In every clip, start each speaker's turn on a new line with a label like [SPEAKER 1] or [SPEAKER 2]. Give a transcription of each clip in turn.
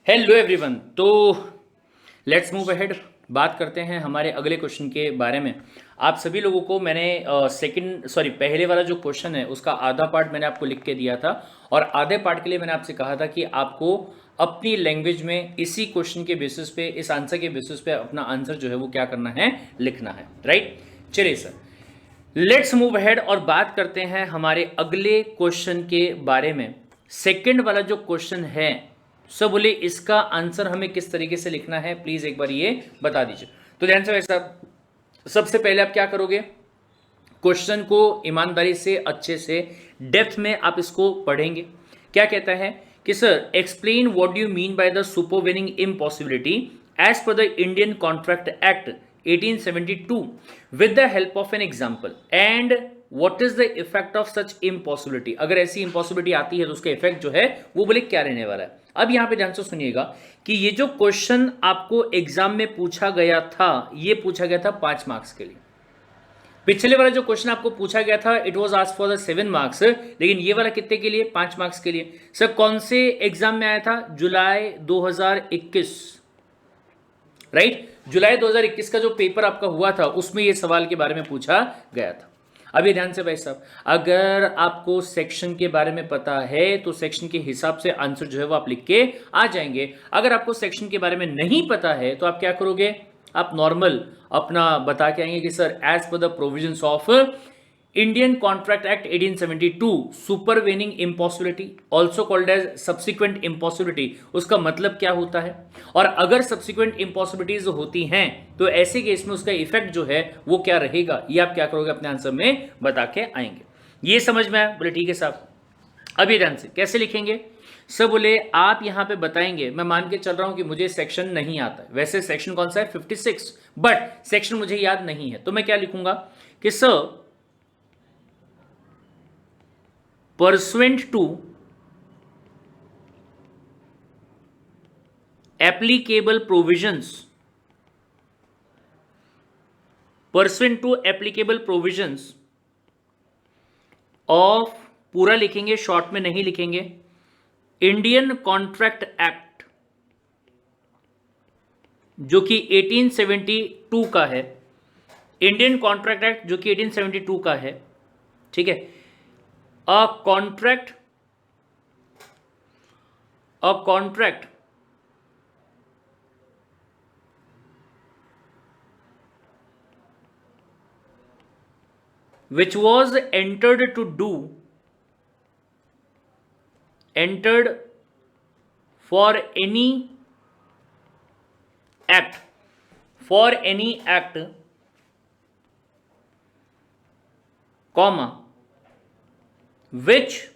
[SPEAKER 1] Hello everyone. तो let's move ahead. बात करते हैं हमारे अगले क्वेश्चन के बारे में। आप सभी लोगों को मैंने पहले वाला जो क्वेश्चन है उसका आधा पार्ट मैंने आपको लिख के दिया था, और आधे पार्ट के लिए मैंने आपसे कहा था कि आपको अपनी लैंग्वेज में इसी क्वेश्चन के बेसिस पे, इस आंसर के बेसिस पे अपना आंसर जो है वो क्या करना है, लिखना है। राइट, चलिए सर, लेट्स मूव अहेड और बात करते हैं हमारे अगले क्वेश्चन के बारे में। सेकंड वाला जो क्वेश्चन है, सब बोले इसका आंसर हमें किस तरीके से लिखना है, प्लीज एक बार ये बता दीजिए। तो ध्यान से भाई साहब, सबसे पहले आप क्या करोगे, क्वेश्चन को ईमानदारी से, अच्छे से, डेप्थ में आप इसको पढ़ेंगे। क्या कहता है कि sir, explain what do you mean by the supervening impossibility as per the Indian Contract Act 1872 with the help of an example, and what is the effect of such impossibility. अगर ऐसी इम्पॉसिबिलिटी आती है तो उसका effect जो है वो बोले क्या रहने वाला है। अब यहां पे ध्यान से सुनिएगा कि ये जो क्वेश्चन आपको एग्जाम में पूछा गया था, ये पूछा गया था 5 मार्क्स के लिए। पिछले वाला जो क्वेश्चन आपको पूछा गया था, it was asked for the 7 marks, लेकिन ये वाला कितने के लिए, 5 मार्क्स के लिए। सर कौन से एग्जाम में आया था, जुलाई 2021, राइट, जुलाई 2021 का जो पेपर आपका हुआ था उसमें ये सवाल के बारे में पूछा गया था। अब ये ध्यान से भाई साहब, अगर आपको सेक्शन के बारे में पता है तो सेक्शन के हिसाब से आंसर जो है वो आप लिख के आ जाएंगे। अगर आपको सेक्शन के बारे में नहीं पता है तो आप क्या करोगे, आप नॉर्मल अपना बता के आएंगे कि sir as per the provisions of Indian Contract Act 1872 supervening impossibility also called as subsequent impossibility, उसका मतलब क्या होता है, और अगर सब्सिक्वेंट इम्पॉसिबिलिटीज होती हैं तो ऐसे केस में उसका इफेक्ट जो है वो क्या रहेगा, ये आप क्या करोगे, अपने आंसर में बता के आएंगे। ये समझ में आया, बोले ठीक है साहब। अब ये ध्यान से कैसे लिखेंगे, सब बोले आप यहां पे बताएंगे, मैं मान के चल रहा हूं कि मुझे सेक्शन नहीं आता है, वैसे सेक्शन कौन सा है 56, बट सेक्शन मुझे याद नहीं है, तो मैं क्या लिखूंगा कि sir pursuant to applicable provisions, pursuant to applicable provisions of, पूरा लिखेंगे, शॉर्ट में नहीं लिखेंगे, इंडियन कॉन्ट्रैक्ट एक्ट जो कि 1872 का है, इंडियन कॉन्ट्रैक्ट एक्ट जो कि 1872 का है, ठीक है। A contract which was entered for any act, comma, which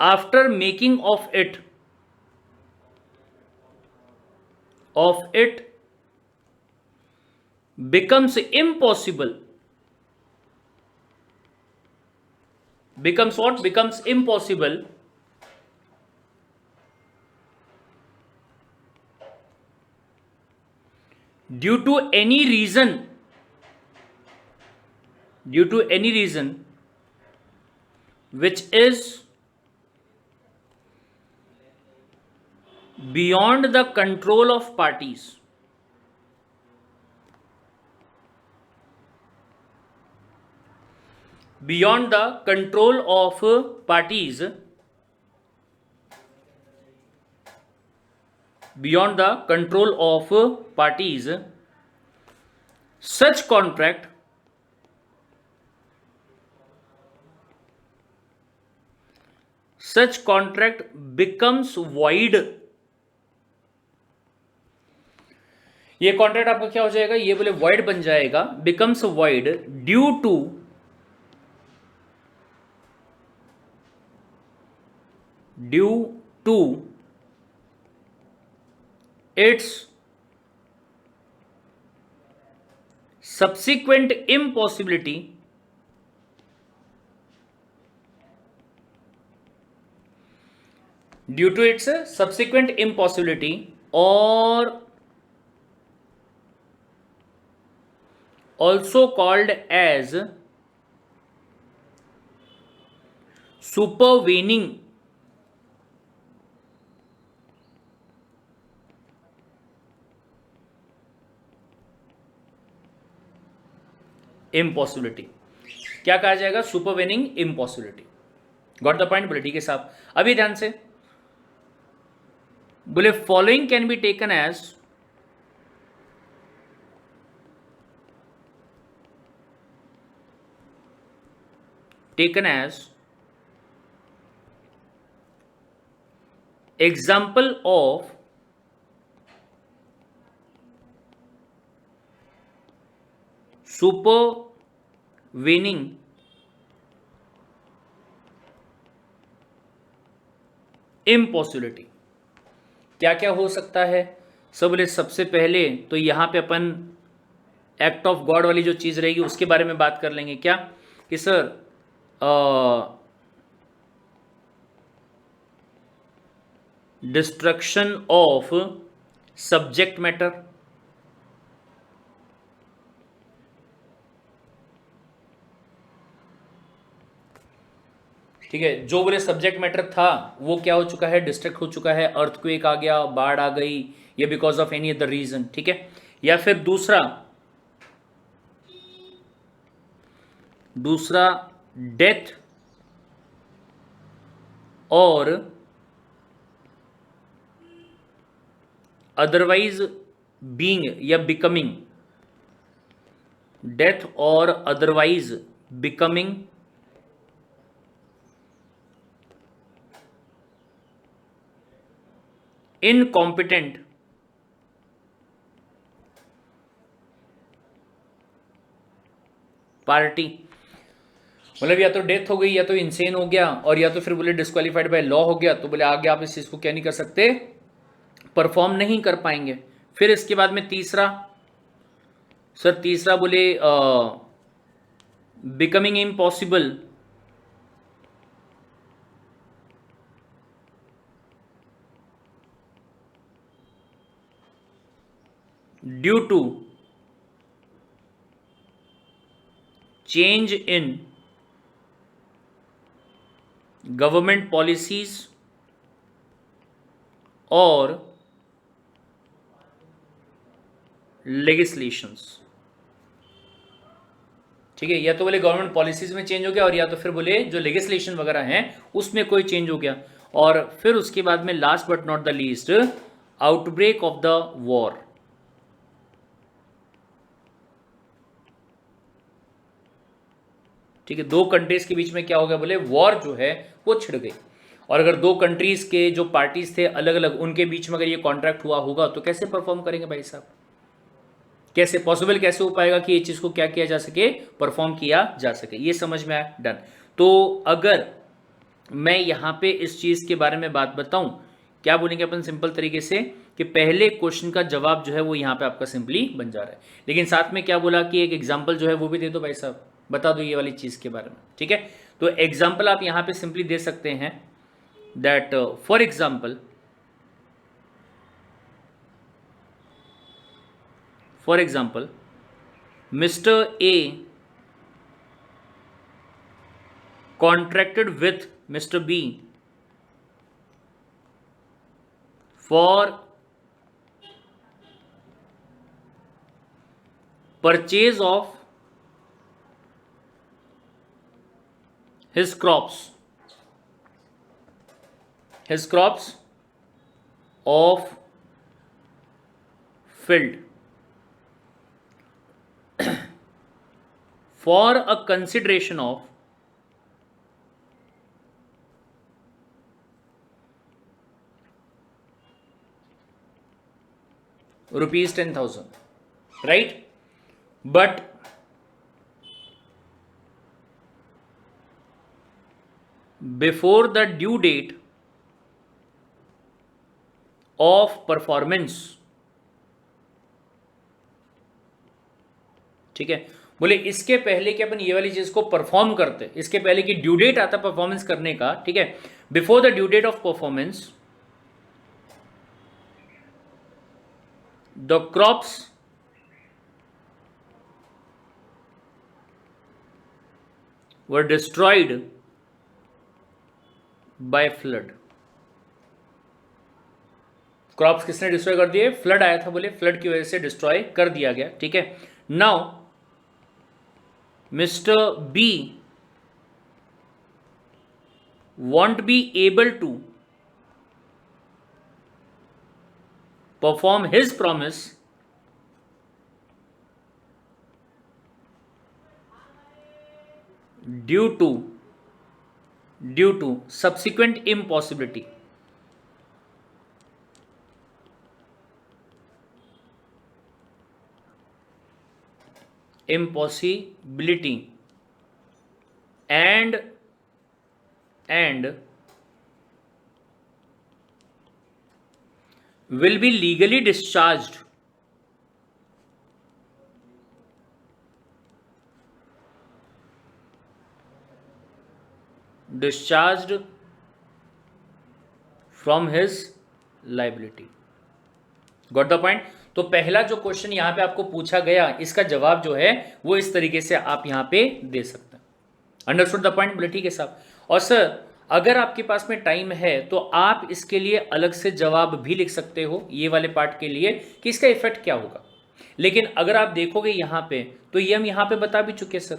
[SPEAKER 1] after making of it becomes impossible, becomes what, becomes impossible due to any reason which is beyond the control of parties, beyond the control of parties, beyond the control of parties, such contract becomes void। ये contract आपका क्या हो जाएगा, ये बोले void बन जाएगा, becomes void due to its subsequent impossibility or also called as supervening impossibility, क्या कहा जाएगा? Supervening impossibility. Got the point? बोले ठीक है साहब। अभी ध्यान से बोले following can be taken as example of supervening impossibility। क्या क्या हो सकता है? सब बोले सबसे पहले तो यहां पे अपन एक्ट ऑफ गॉड वाली जो चीज रहेगी उसके बारे में बात कर लेंगे। क्या कि sir destruction of subject matter, ठीक है, जो बोले सब्जेक्ट मैटर था वो क्या हो चुका है? डिस्ट्रक्ट हो चुका है, अर्थक्वेक आ गया, बाढ़ आ गई, या because of any other reason, ठीक है। या फिर दूसरा डेथ और अदरवाइज बीइंग या becoming, death or otherwise becoming incompetent party. मतलब या तो डेथ हो गई, या तो इंसेन हो गया, और या तो फिर बोले डिस्क्वालीफाइड बाय लॉ हो गया, तो बोले आगे आप इस चीज को क्या नहीं कर सकते? परफॉर्म नहीं कर पाएंगे। फिर इसके बाद में तीसरा बोले becoming impossible due to change in government policies और लेगिस्लेशंस, ठीक है। या तो बोले गवर्नमेंट पॉलिसीज में चेंज हो गया, और या तो फिर बोले जो लेगिस्लेशन वगैरह हैं उसमें कोई चेंज हो गया। और फिर उसके बाद में last but not the least, outbreak of the war. ठीक है, दो कंट्रीज के बीच में क्या हो गया? बोले वॉर जो है वो छिड़ गई। और अगर दो कंट्रीज के जो पार्टीज थे अलग अलग, उनके बीच में अगर ये कॉन्ट्रैक्ट हुआ होगा तो कैसे परफॉर्म करेंगे भाई साहब? कैसे पॉसिबल कैसे हो पाएगा कि ये चीज को क्या किया जा सके? परफॉर्म किया जा सके। ये समझ में आया? डन। तो अगर मैं यहां पे इस चीज के बारे में बात बताऊं, क्या बोलेंगे अपन सिंपल तरीके से कि पहले क्वेश्चन का जवाब जो है वो यहां पे आपका सिंपली बन जा रहा है। लेकिन साथ में क्या बोला कि एक एग्जांपल जो है वो भी दे दो भाई साहब, बता दो ये वाली चीज के बारे में, ठीक है। तो एग्जांपल आप यहां पे सिंपली दे सकते हैं that for example Mr. A contracted with Mr. B for purchase of his crops of field for a consideration of rupees 10,000, right? But before the due date of performance, ठीक है, बोले इसके पहले कि अपन ये वाली चीज को परफॉर्म करते, इसके पहले कि ड्यू डेट आता परफॉर्मेंस करने का, ठीक है, before the due date of performance the crops were destroyed by flood. Crops किसने डिस्ट्रॉय कर दिए? फ्लड आया था, बोले फ्लड की वजह से डिस्ट्रॉय कर दिया गया। ठीक है, now mister B won't be able to perform his promise due to subsequent impossibility. And will be legally discharged from his liability. Got the point? तो पहला जो क्वेश्चन यहां पे आपको पूछा गया, इसका जवाब जो है वो इस तरीके से आप यहां पे दे सकते हैं। Understood the point? बोले ठीक है साहब। और सर अगर आपके पास में टाइम है तो आप इसके लिए अलग से जवाब भी लिख सकते हो ये वाले पार्ट के लिए कि इसका इफेक्ट क्या होगा। लेकिन अगर आप देखोगे यहां पे तो ये हम यहां पे बता भी चुके सर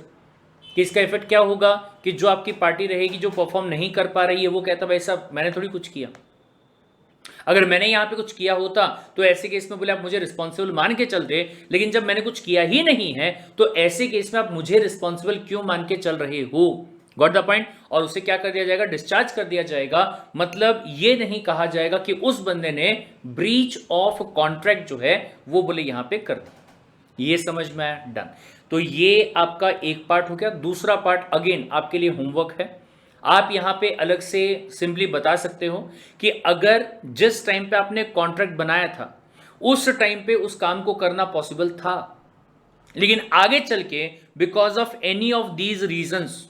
[SPEAKER 1] कि इसका इफेक्ट क्या होगा कि जो आपकी पार्टी रहेगी जो परफॉर्म नहीं कर पा रही है वो कहता भाई साहब मैंने थोड़ी कुछ किया। अगर मैंने यहां पे कुछ किया होता तो ऐसे केस में बोले आप मुझे रिस्पॉन्सिबल मान के चलते, लेकिन जब मैंने कुछ किया ही नहीं है तो ऐसे केस में आप मुझे रिस्पॉन्सिबल क्यों मान के चल रहे हो? Got the point? और उसे क्या कर दिया जाएगा? डिस्चार्ज कर दिया जाएगा। मतलब ये नहीं कहा जाएगा कि उस बंदे ने ब्रीच ऑफ कॉन्ट्रैक्ट जो है वो बोले यहां पे कर दिया। ये समझ में आया? डन। तो ये आपका एक पार्ट हो गया। दूसरा पार्ट अगेन आपके लिए होमवर्क है। आप यहां पे अलग से सिंपली बता सकते हो कि अगर जिस टाइम पे आपने कॉन्ट्रैक्ट बनाया था उस टाइम पे उस काम को करना पॉसिबल था, लेकिन आगे चल के because of any of these reasons,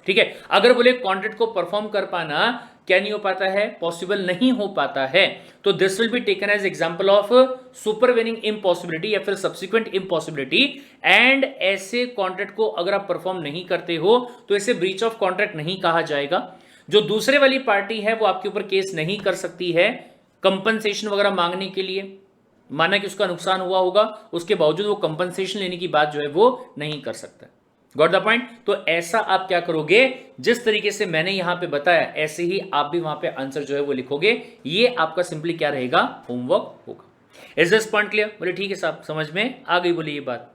[SPEAKER 1] ठीक है, अगर बोले कॉन्ट्रैक्ट को परफॉर्म कर पाना क्या नहीं हो पाता है? पॉसिबल नहीं हो पाता है, तो this will be taken as example of supervening impossibility या फिर सब्सिक्वेंट इम्पॉसिबिलिटी। एंड ऐसे कॉन्ट्रैक्ट को अगर आप परफॉर्म नहीं करते हो तो इसे ब्रीच ऑफ कॉन्ट्रैक्ट नहीं कहा जाएगा। जो दूसरे वाली पार्टी है वो आपके ऊपर केस नहीं कर सकती है कंपनसेशन वगैरह मांगने के लिए, माना कि उसका नुकसान हुआ होगा, उसके बावजूद वो कंपनसेशन लेने की बात जो है वो नहीं कर सकता। Got the point? तो ऐसा आप क्या करोगे, जिस तरीके से मैंने यहां पे बताया ऐसे ही आप भी वहां पे आंसर जो है वो लिखोगे। ये आपका सिंपली क्या रहेगा? होमवर्क होगा। Is this point clear? बोले ठीक है साहब, समझ में आ गई। बोले ये बात।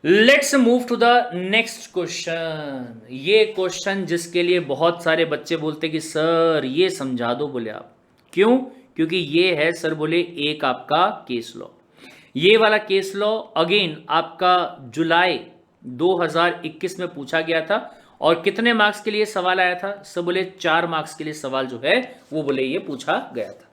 [SPEAKER 1] Let's move to the next question. ये क्वेश्चन जिसके लिए बहुत सारे बच्चे बोलते कि सर ये समझा दो, बोले आप क्यों? क्योंकि ये है सर बोले एक आपका केस लॉ। ये वाला केस लॉ अगेन आपका जुलाई 2021 में पूछा गया था। और कितने मार्क्स के लिए सवाल आया था? सब बोले 4 मार्क्स के लिए सवाल जो है वो बोले ये पूछा गया था।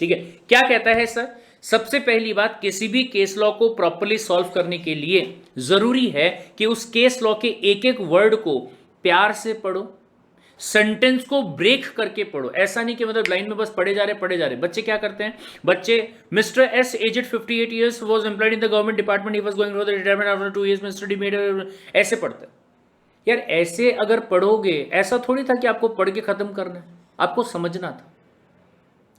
[SPEAKER 1] ठीक है, क्या कहता है सर? सबसे पहली बात, किसी भी केस लॉ को प्रॉपर्ली सॉल्व करने के लिए जरूरी है कि उस केस लॉ के एक एक वर्ड को प्यार से पढ़ो, सेंटेंस को ब्रेक करके पढ़ो। ऐसा नहीं कि मतलब लाइन में बस पढ़े जा रहे। बच्चे क्या करते हैं? बच्चे mister S aged 58 years was employed in the government department, he was going for the retirement after 2 years mister D made, ऐसे पढ़ते हैं। यार ऐसे अगर पढ़ोगे, ऐसा थोड़ी था कि आपको पढ़ के खत्म करना है, आपको समझना था।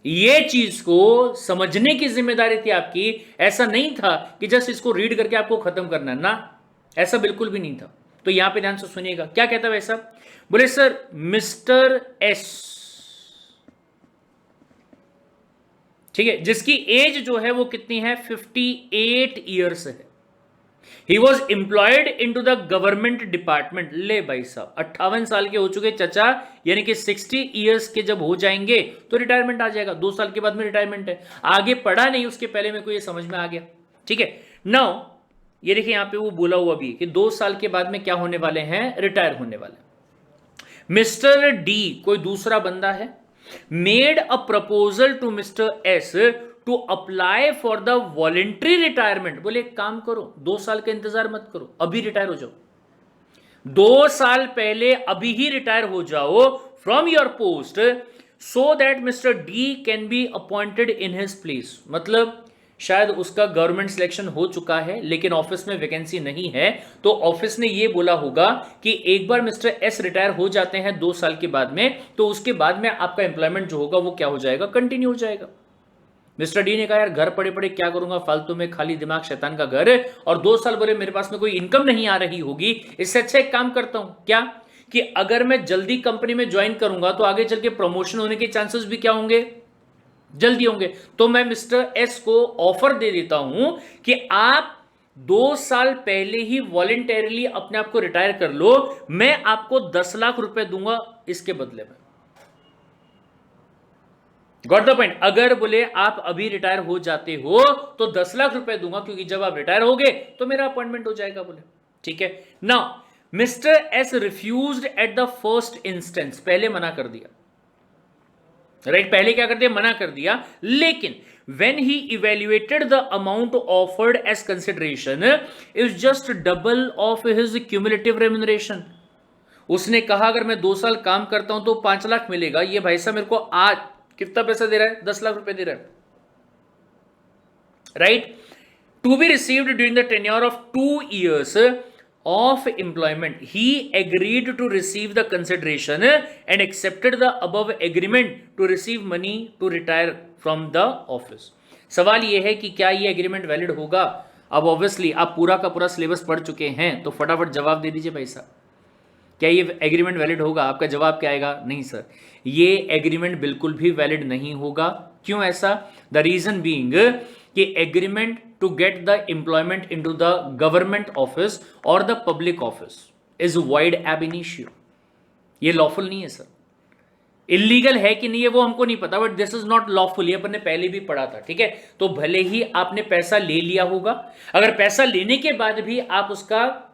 [SPEAKER 1] ये चीज को समझने की जिम्मेदारी थी आपकी। ऐसा नहीं था कि जस्ट इसको रीड करके आपको खत्म करना है ना, ऐसा बिल्कुल भी नहीं था। तो यहां पे ध्यान से सुनिएगा क्या कहता है वैसा। बोले सर मिस्टर एस, ठीक है, जिसकी एज जो है वो कितनी है? 58 ईयर्स है। He was employed in to the government department. ले भाई साहब 58 साल के हो चुके चाचा, यानी कि 60 ईयर्स के जब हो जाएंगे तो रिटायरमेंट आ जाएगा। 2 साल के बाद में रिटायरमेंट है। आगे पढ़ा नहीं उसके पहले में कोई ये समझ में आ गया। ठीक है, नाउ ये देखिए यहां पे वो बोला हुआ भी कि 2 साल के बाद में क्या होने वाले हैं? रिटायर होने वाले। मिस्टर डी कोई दूसरा बंदा है, made a proposal to mister S to apply for the voluntary retirement. बोले एक काम करो, 2 साल का इंतजार मत करो, अभी रिटायर हो जाओ। 2 साल पहले अभी ही रिटायर हो जाओ from your post, so that mister D can be appointed in his place. मतलब शायद उसका गवर्नमेंट सिलेक्शन हो चुका है लेकिन ऑफिस में वैकेंसी नहीं है, तो ऑफिस ने ये बोला होगा कि एक बार मिस्टर एस रिटायर हो जाते हैं 2 साल के बाद में, तो उसके बाद में आपका एम्प्लॉयमेंट जो होगा वो क्या हो जाएगा, कंटिन्यू हो जाएगा। मिस्टर डी ने कहा यार घर पड़े पड़े क्या करूंगा, फालतू में खाली दिमाग शैतान का घर है, और 2 साल बोले मेरे पास में कोई इनकम नहीं आ रही होगी, इससे अच्छा एक काम करता हूं क्या कि अगर मैं जल्दी कंपनी में ज्वाइन करूंगा तो आगे चल के प्रमोशन होने के चांसेस भी क्या होंगे, जल्दी होंगे। तो मैं मिस्टर एस को ऑफर दे देता हूं कि आप 2 साल पहले ही वॉलेंटरीली अपने आप को रिटायर कर लो, मैं आपको 10 लाख रुपए दूंगा इसके बदले में। Got the point. अगर बोले आप अभी रिटायर हो जाते हो तो 10 लाख रुपए दूंगा, क्योंकि जब आप रिटायर होगे तो मेरा अपॉइंटमेंट हो जाएगा बोले। ठीक है। Now mister S refused at the first instance, पहले मना कर दिया, राइट, पहले क्या कर दिया, मना कर दिया। लेकिन when he evaluated the amount offered as consideration is just double of his cumulative remuneration, उसने कहा अगर मैं 2 साल काम करता हूं तो 5 लाख मिलेगा, ये भाई साहब मेरे को आज कितना पैसा दे रहा है, 10 लाख रुपए दे रहा है, right. To be received during the tenure of 2 years of employment, he agreed to receive the consideration and accepted the above agreement to receive money to retire from the office। सवाल यह है कि क्या ये एग्रीमेंट वैलिड होगा। अब obviously आप पूरा का पूरा सिलेबस पढ़ चुके हैं तो फटाफट जवाब दे दीजिए भाई साहब, क्या ये एग्रीमेंट वैलिड होगा। आपका जवाब क्या आएगा, नहीं सर, ये एग्रीमेंट बिल्कुल भी वैलिड नहीं होगा। क्यों ऐसा, द रीजन बीइंग कि agreement to get the employment into the government office और the public office is void ab initio, ये लॉफुल नहीं है सर। इलीगल है कि नहीं है वो हमको नहीं पता, but this is not lawful, ये अपन ने पहले भी पढ़ा था। ठीक है, तो भले ही आपने पैसा ले लिया होगा, अगर पैसा लेने के बाद भी आप उसका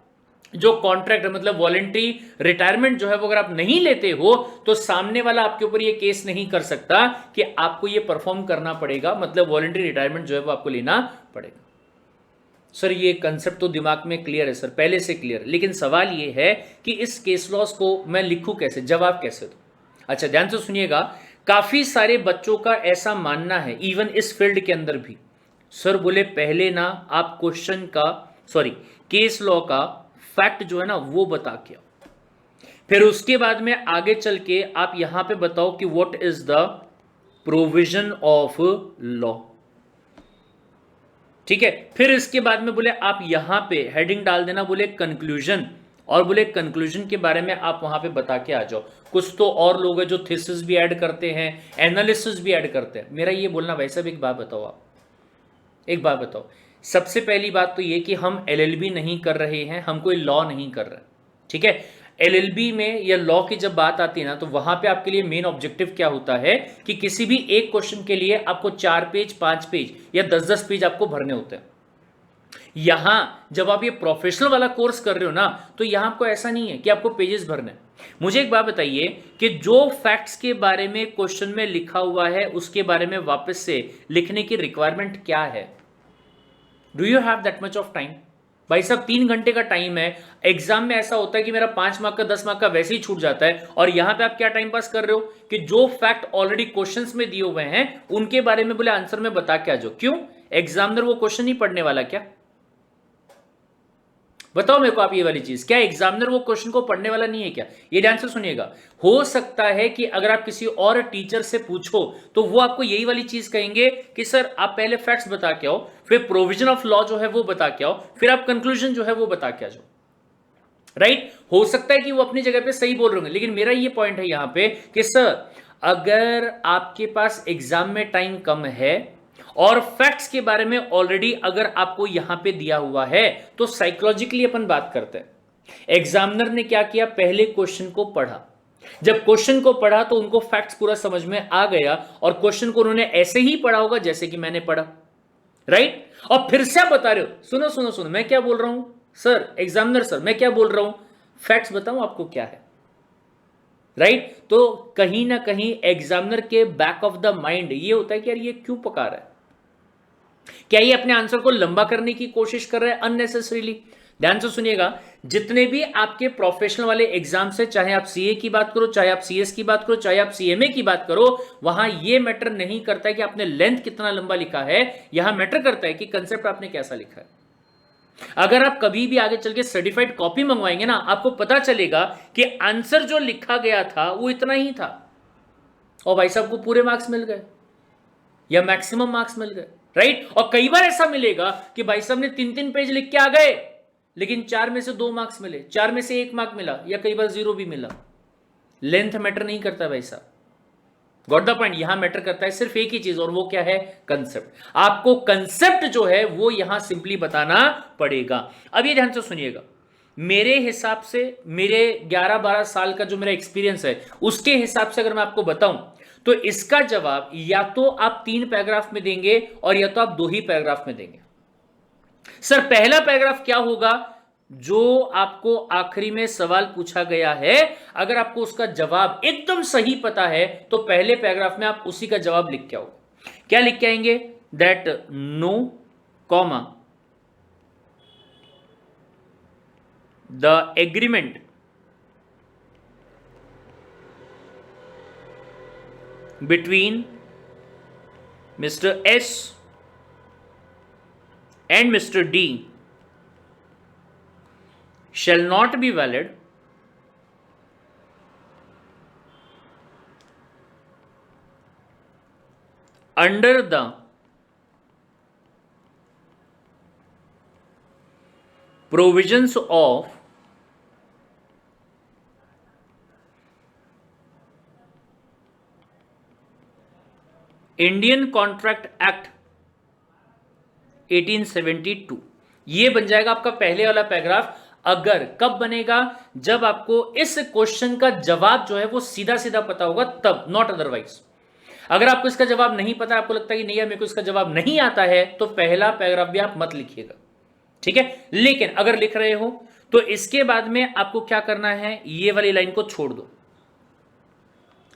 [SPEAKER 1] जो कॉन्ट्रैक्ट मतलब वॉलंटरी रिटायरमेंट जो है वो अगर आप नहीं लेते हो तो सामने वाला आपके ऊपर ये केस नहीं कर सकता कि आपको ये परफॉर्म करना पड़ेगा, मतलब वॉलंटरी रिटायरमेंट जो है वो आपको लेना पड़ेगा। सर ये कंसेप्ट तो दिमाग में क्लियर है सर, पहले से क्लियर है, लेकिन सवाल ये है कि इस केस लॉस को मैं लिखूं कैसे, जवाब कैसे दूं। अच्छा ध्यान से सुनिएगा, काफी सारे बच्चों का ऐसा मानना है इवन इस फील्ड के अंदर भी, सर बोले पहले ना आप क्वेश्चन का केस लॉ का फैक्ट जो है ना वो बता के, फिर उसके बाद में आगे चल के आप यहां पे बताओ कि what is the provision of law. ठीक है, फिर इसके बाद में बोले आप यहां पे हेडिंग डाल देना बोले कंक्लूजन, और बोले कंक्लूजन के बारे में आप वहां पे बता के आ जाओ। कुछ तो और लोग हैं जो थीसिस भी ऐड करते हैं, एनालिसिस भी ऐड करते हैं। मेरा ये बोलना भाई साहब एक बात बताओ, आप एक बात बताओ, सबसे पहली बात तो ये कि हम एलएलबी नहीं कर रहे हैं, हम कोई लॉ नहीं कर रहे। ठीक है, एलएलबी में या लॉ की जब बात आती है ना तो वहां पे आपके लिए मेन ऑब्जेक्टिव क्या होता है कि किसी भी एक क्वेश्चन के लिए आपको 4 पेज 5 पेज या 10-10 पेज आपको भरने होते हैं। यहां जब आप ये प्रोफेशनल वाला कोर्स कर रहे हो ना तो यहां आपको ऐसा नहीं है कि आपको पेजेस भरने। मुझे एक बात बताइए कि जो फैक्ट्स के बारे में क्वेश्चन में लिखा हुआ है उसके बारे में वापस से लिखने की रिक्वायरमेंट क्या है? Do you have that much of time? भाई साहब 3 घंटे का टाइम है, एग्जाम में ऐसा होता है कि मेरा 5 मार्क का 10 मार्क का वैसे ही छूट जाता है, और यहां पे आप क्या टाइम पास कर रहे हो कि जो फैक्ट ऑलरेडी क्वेश्चंस में दिए हुए हैं उनके बारे में बोले आंसर में बता के आ जाओ। क्यों? एग्जामिनर वो क्वेश्चन ही पढ़ने वाला क्या? बताओ मेरे को आप ये वाली चीज, क्या एग्जामिनर वो क्वेश्चन को पढ़ने वाला नहीं है क्या? ये ध्यान से सुनिएगा, हो सकता है कि अगर आप किसी और टीचर से पूछो तो वो आपको यही वाली चीज कहेंगे कि सर आप पहले फैक्ट्स बता के आओ, फिर प्रोविजन ऑफ लॉ जो है वो बता के आओ, फिर आप कंक्लूजन जो है वो बता के आ जाओ। राइट, हो सकता है कि वो अपनी जगह पे सही बोल रहे होंगे, लेकिन मेरा ये पॉइंट है यहां पे कि सर अगर आपके पास एग्जाम में टाइम कम है और फैक्ट्स के बारे में ऑलरेडी अगर आपको यहां पे दिया हुआ है तो साइकोलॉजिकली अपन बात करते हैं। एग्जामिनर ने क्या किया, पहले क्वेश्चन को पढ़ा, जब क्वेश्चन को पढ़ा तो उनको फैक्ट्स पूरा समझ में आ गया और क्वेश्चन को उन्होंने ऐसे ही पढ़ा होगा जैसे कि मैंने पढ़ा। राइट, और फिर से आप बता रहे हो, सुनो सुनो सुनो मैं क्या बोल रहा हूं सर, एग्जामिनर सर मैं क्या बोल रहा हूं, फैक्ट्स बताऊं आपको क्या है। राइट, तो कहीं ना कहीं एग्जामिनर के बैक ऑफ द माइंड ये होता है कि यार ये क्यों पका रहा है, क्या ये अपने आंसर को लंबा करने की कोशिश कर रहा है अननेसेसरीली? ध्यान से सुनिएगा, जितने भी आपके प्रोफेशनल वाले एग्जाम से, चाहे आप सीए की बात करो, चाहे आप सीएस की बात करो, चाहे आप सीएमए की बात करो, वहां यह मैटर नहीं करता है कि आपने लेंथ कितना लंबा लिखा है, यहां मैटर करता है कि कंसेप्ट आपने कैसा लिखा है। अगर आप कभी भी आगे चल के सर्टिफाइड कॉपी मंगवाएंगे ना, आपको पता चलेगा कि आंसर जो लिखा गया था वो इतना ही था, और भाई साहब को पूरे मार्क्स मिल गए या मैक्सिमम मार्क्स मिल गए, राइट। और कई बार ऐसा मिलेगा कि भाई साहब ने 3-3 पेज लिख के आ गए, लेकिन 4 में से 2 मार्क्स मिले, 4 में से 1 मार्क मिला, या कई बार 0 भी मिला। लेंथ मैटर नहीं करता भाई साहब, गॉट द पॉइंट। यहां मैटर करता है सिर्फ एक ही चीज, और वो क्या है, कंसेप्ट। आपको कंसेप्ट जो है वो यहां सिंपली बताना पड़ेगा। अब ये ध्यान से सुनिएगा, मेरे हिसाब से, मेरे 11-12 साल का जो मेरा एक्सपीरियंस है उसके हिसाब से अगर मैं आपको बताऊं, तो इसका जवाब या तो आप 3 पैराग्राफ में देंगे और या तो आप 2 ही पैराग्राफ में देंगे। सर पहला पैराग्राफ क्या होगा, जो आपको आखिरी में सवाल पूछा गया है, अगर आपको उसका जवाब एकदम सही पता है तो पहले पैराग्राफ में आप उसी का जवाब लिख के आओ। क्या लिख के आएंगे, that no comma the agreement between Mr. S and Mr. D shall not be valid under the provisions of Indian Contract Act 1872। ये बन जाएगा आपका पहले वाला पैराग्राफ। अगर कब बनेगा, जब आपको इस क्वेश्चन का जवाब जो है वो सीधा सीधा पता होगा तब, नॉट अदरवाइज। अगर आपको इसका जवाब नहीं पता, आपको लगता है कि नहीं यार मेरे को इसका जवाब नहीं आता है, तो पहला पैराग्राफ भी आप मत लिखिएगा, ठीक है। लेकिन अगर लिख रहे हो तो इसके बाद में आपको क्या करना है, ये वाली लाइन को छोड़ दो,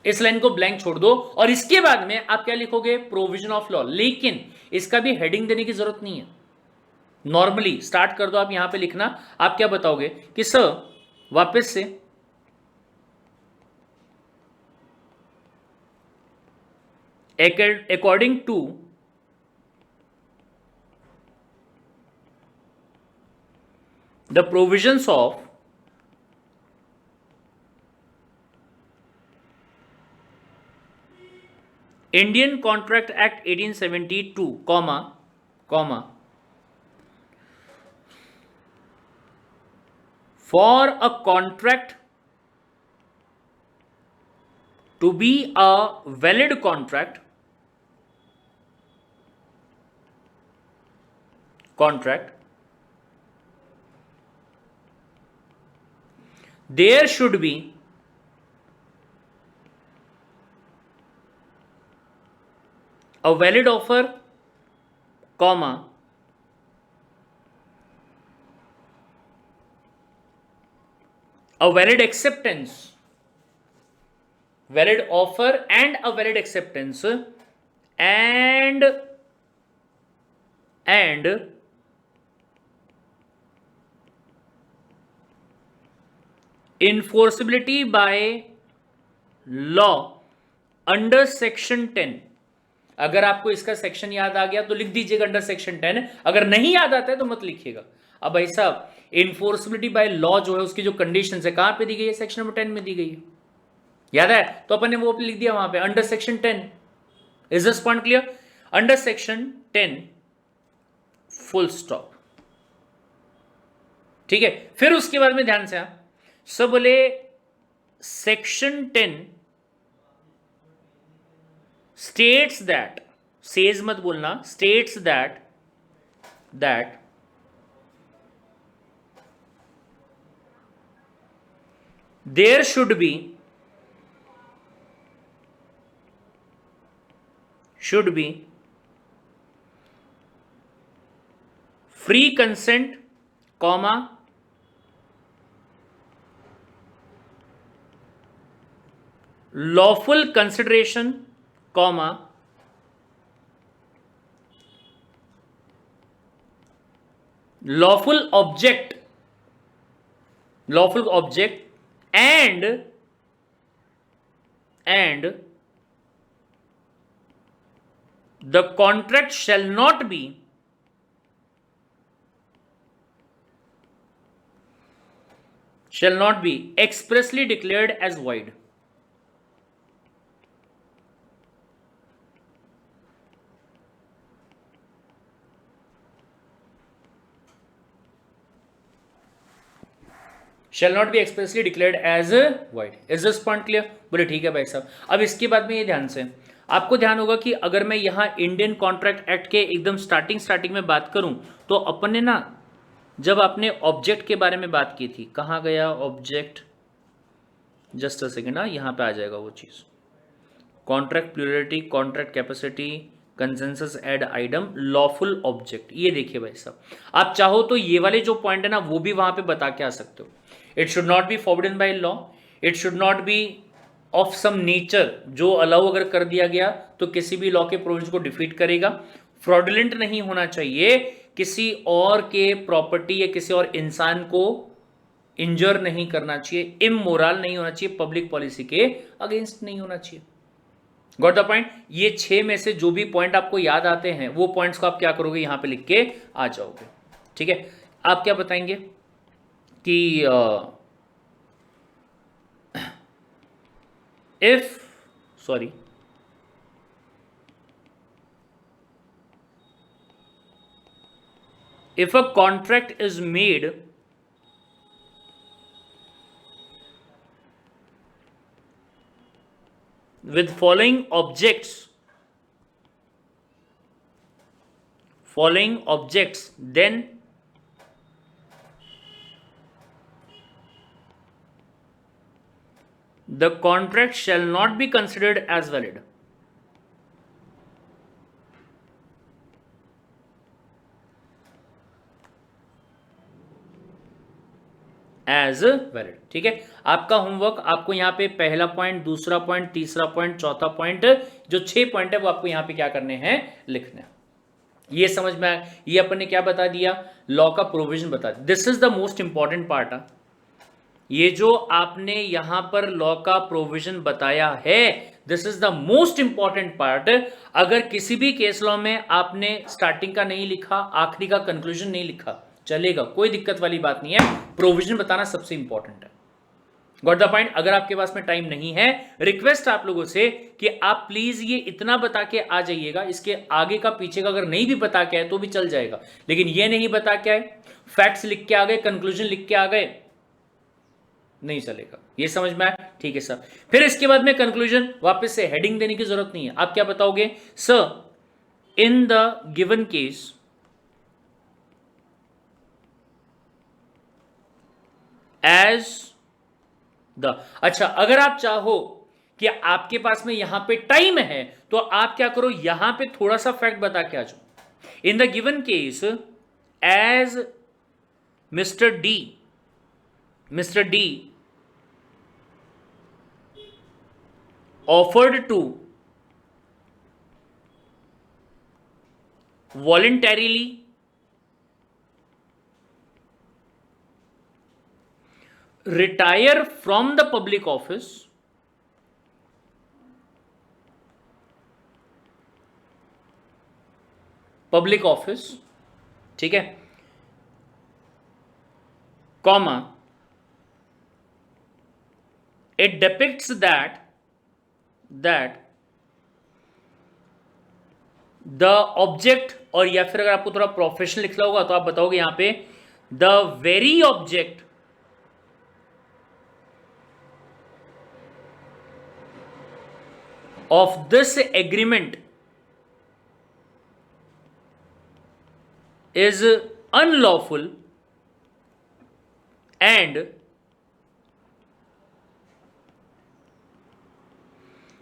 [SPEAKER 1] इस लाइन को ब्लैंक छोड़ दो, और इसके बाद में आप क्या लिखोगे, प्रोविजन ऑफ लॉ। लेकिन इसका भी हेडिंग देने की जरूरत नहीं है, नॉर्मली स्टार्ट कर दो आप यहां पे लिखना। आप क्या बताओगे कि सर वापस से according to the provisions of Indian Contract Act 1872, comma, for a contract to be a valid contract, there should be a valid offer, comma, a valid acceptance, valid offer and a valid acceptance, and enforceability by law under section 10। अगर आपको इसका section याद आ गया तो लिख दीजिएगा under section 10, अगर नहीं याद आता है तो मत लिखिएगा। अब भाई साहब इन्फोर्सिबिलिटी बाय लॉ जो है उसकी जो कंडीशंस है कहां पे दी गई है, सेक्शन नंबर 10 में दी गई है, याद है, तो अपन ने वो लिख दिया वहां पे under section 10। Is this point clear, under section 10 full stop, ठीक है। फिर उसके बाद में ध्यान से आप सब बोले सेक्शन 10 states that, says मत बोलना, states that there should be free consent, comma, lawful consideration, comma, lawful object lawful object and the contract shall not be expressly declared as void. Shall not be expressly declared as void. Is this point clear? बोले ठीक है भाई साहब. अब इसके बाद में ये ध्यान से आपको ध्यान होगा कि अगर मैं यहां इंडियन कॉन्ट्रैक्ट एक्ट के एकदम स्टार्टिंग में बात करूं तो अपन ने ना जब आपने ऑब्जेक्ट के बारे में बात की थी, कहां गया ऑब्जेक्ट, जस्ट अ सेकेंड, यहां पे आ जाएगा वो चीज, contract plurality, contract capacity, consensus ad idem, lawful object. ये देखिए भाई साहब, आप चाहो तो ये वाले जो पॉइंट है ना वो भी वहां पे बता के आ सकते हो. It should not be forbidden by law, it should not be of some nature, जो अलाउ अगर कर दिया गया तो किसी भी लॉ के प्रोविजन को डिफीट करेगा. फ्रॉडुलेंट नहीं होना चाहिए, किसी और के प्रॉपर्टी या किसी और इंसान को इंजर नहीं करना चाहिए, इमोरल नहीं होना चाहिए, पब्लिक पॉलिसी के अगेंस्ट नहीं होना चाहिए. Got the point. ये 6 में से जो भी पॉइंट आपको याद आते हैं वो पॉइंट्स को आप क्या करोगे, यहां पे लिख के आ जाओगे. ठीक है, आप क्या बताएंगे कि if a contract is made with following objects, then the contract shall not be considered as valid. As valid. ठीक है, आपका होमवर्क, आपको यहाँ पे पहला पॉइंट, दूसरा पॉइंट, तीसरा पॉइंट, चौथा पॉइंट, जो 6 पॉइंट है वो आपको यहाँ पे क्या करने हैं, लिखने. ये समझ में आया. ये अपन ने क्या बता दिया, लॉ का प्रोविजन बता दिया. This is the most important part. ये जो आपने यहां पर लॉ का प्रोविजन बताया है, this is the most important part. अगर किसी भी केस लॉ में आपने स्टार्टिंग का नहीं लिखा, आखिरी का कंक्लूजन नहीं लिखा, चलेगा, कोई दिक्कत वाली बात नहीं है. प्रोविजन बताना सबसे इंपॉर्टेंट है. Got the point. अगर आपके पास में टाइम नहीं है, रिक्वेस्ट आप लोगों से कि आप प्लीज ये इतना बता के आ जाइएगा. इसके आगे का पीछे का अगर नहीं भी बता के आए तो भी चल जाएगा, लेकिन ये नहीं बता के आए, फैक्ट्स लिख के आ गए, कंक्लूजन लिख के आ गए, नहीं चलेगा. ये समझ में आया. ठीक है सर. फिर इसके बाद में कंक्लूजन, वापस से हेडिंग देने की जरूरत नहीं है. आप क्या बताओगे, sir in the given case as the. अच्छा, अगर आप चाहो कि आपके पास में यहां पे टाइम है तो आप क्या करो, यहां पे थोड़ा सा फैक्ट बता के आ जाओ. In the given case as mister D offered to voluntarily retire from the public office ठीक है, कॉमा, it depicts that the object, और या फिर अगर आपको थोड़ा प्रोफेशनल लिखना होगा तो आप बताओगे यहां पे the very object of this agreement is unlawful and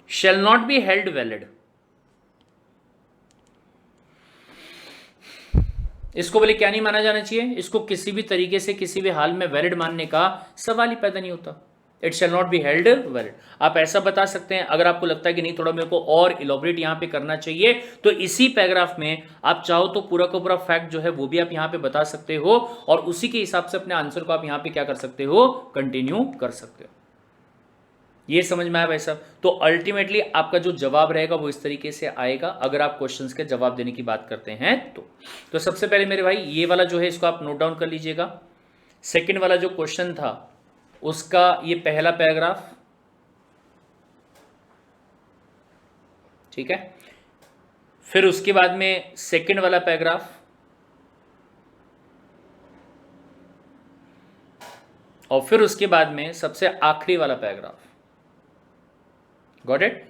[SPEAKER 1] shall not be held valid. इसको बोले क्या नहीं माना जाना चाहिए, इसको किसी भी तरीके से किसी भी हाल में वैलिड मानने का सवाल ही पैदा नहीं होता. It shall not be held valid. आप ऐसा बता सकते हैं। अगर आपको लगता है कि नहीं थोड़ा मेरे को और इलोबरेट यहाँ पे करना चाहिए, तो इसी पैराग्राफ में आप चाहो तो पूरा का पूरा फैक्ट जो है वो भी आप यहाँ पे बता सकते हो, और उसी के हिसाब से अपने आंसर को आप यहाँ पे क्या कर सकते हो, कंटिन्यू कर सकते हो। ये समझ में आया भाई साहब? तो अल्टीमेटली आपका जो जवाब रहेगा वो इस तरीके से आएगा, अगर आप क्वेश्चंस के जवाब देने की बात करते हैं तो सबसे पहले मेरे भाई ये वाला जो है इसको आप नोट डाउन कर लीजिएगा। सेकंड वाला जो क्वेश्चन था उसका ये पहला पैराग्राफ, ठीक है। फिर उसके बाद में सेकंड वाला पैराग्राफ, और फिर उसके बाद में सबसे आखिरी वाला पैराग्राफ। Got it?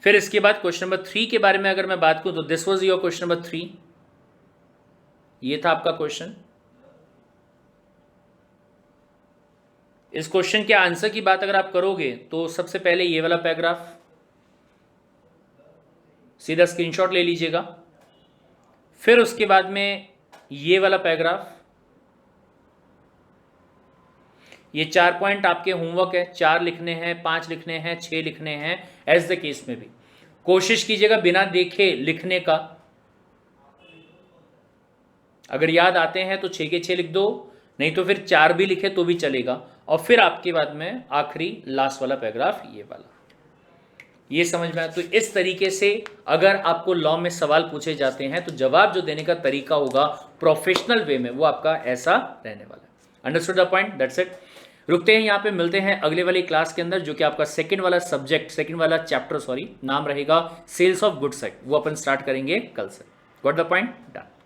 [SPEAKER 1] फिर इसके बाद क्वेश्चन नंबर 3 के बारे में अगर मैं बात करूं तो this was your question number 3, ये था आपका क्वेश्चन। इस क्वेश्चन के आंसर की बात अगर आप करोगे तो सबसे पहले ये वाला पैराग्राफ सीधा स्क्रीनशॉट ले लीजिएगा। फिर उसके बाद में ये वाला पैराग्राफ, ये 4 पॉइंट आपके होमवर्क है, 4 लिखने हैं, 5 लिखने हैं, 6 लिखने हैं, एज द केस में भी कोशिश कीजिएगा बिना देखे लिखने का। अगर याद आते हैं तो 6 के 6 लिख दो, नहीं तो फिर 4 भी लिखे तो भी चलेगा। और फिर आपके बाद में आखिरी लास्ट वाला पैराग्राफ ये वाला। ये समझ में आया? तो इस तरीके से अगर आपको लॉ में सवाल पूछे जाते हैं तो जवाब जो देने का तरीका होगा प्रोफेशनल वे में वो आपका ऐसा रहने वाला है। Understood the point? That's it. रुकते हैं यहाँ पे, मिलते हैं अगले वाली क्लास के अंदर जो कि आपका सेकंड वाला सब्जेक्ट, सेकंड वाला चैप्टर नाम रहेगा सेल्स ऑफ गुड्स। वो अपन स्टार्ट करेंगे कल से। Got the point? डन।